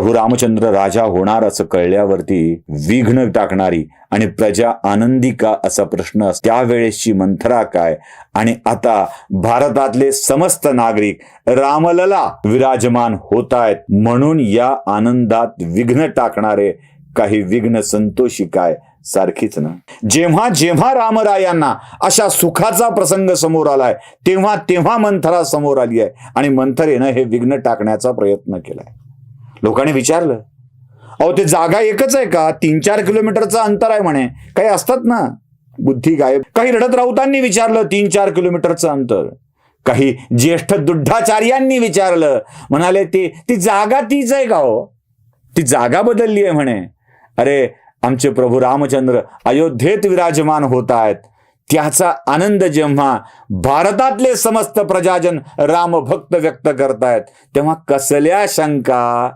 प्रभू रामचंद्र राजा होणार असं कळल्यावरती विघ्न टाकणारी आणि प्रजा आनंदी का असा प्रश्न त्यावेळेसची मंथरा काय, आणि आता भारतातले समस्त नागरिक रामलला विराजमान होत आहेत म्हणून या आनंदात विघ्न टाकणारे काही विघ्न संतोषी काय सारखीच ना. जेव्हा जेव्हा रामरायांना अशा सुखाचा प्रसंग समोर आलाय तेव्हा तेव्हा मंथरा समोर आली आहे आणि मंथरेनं हे विघ्न टाकण्याचा प्रयत्न केलाय. लोकांनी विचारलं, अहो ते जागा एकच आहे का? 3-4 किलोमीटरचं अंतर आहे म्हणे. काही असतात ना बुद्धी गायब. काही रडत राऊतांनी विचारलं 3-4 किलोमीटरचं अंतर. काही ज्येष्ठ दुड्ढाचार्यांनी विचारलं, म्हणाले ती जागा तीच आहे का हो? ती जागा बदलली आहे म्हणे. अरे आमचे प्रभू रामचंद्र अयोध्येत विराजमान होत आहेत, त्याचा आनंद जेव्हा भारतातले समस्त प्रजाजन रामभक्त व्यक्त करतायत तेव्हा कसल्या शंका?